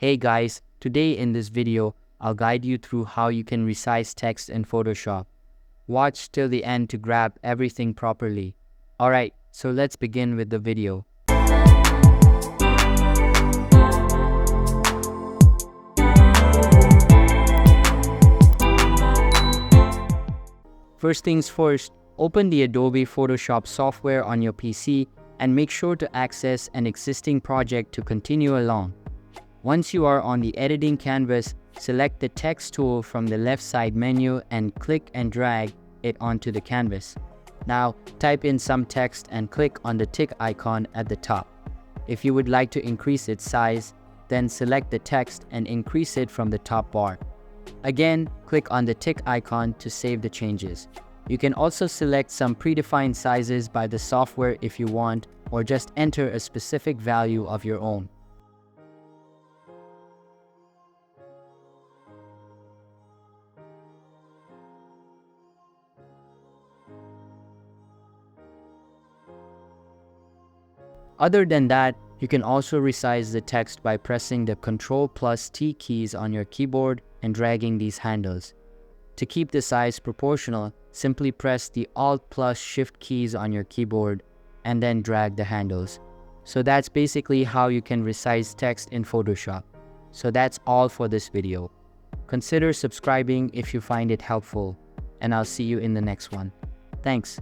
Hey guys, today in this video, I'll guide you through how you can resize text in Photoshop. Watch till the end to grab everything properly. Alright, so let's begin with the video. First things first, open the Adobe Photoshop software on your PC and make sure to access an existing project to continue along. Once you are on the editing canvas, select the text tool from the left side menu and click and drag it onto the canvas. Now, type in some text and click on the tick icon at the top. If you would like to increase its size, then select the text and increase it from the top bar. Again, click on the tick icon to save the changes. You can also select some predefined sizes by the software if you want, or just enter a specific value of your own. Other than that, you can also resize the text by pressing the Ctrl+T keys on your keyboard and dragging these handles. To keep the size proportional, simply press the Alt+Shift keys on your keyboard and then drag the handles. So that's basically how you can resize text in Photoshop. So that's all for this video. Consider subscribing if you find it helpful, and I'll see you in the next one. Thanks.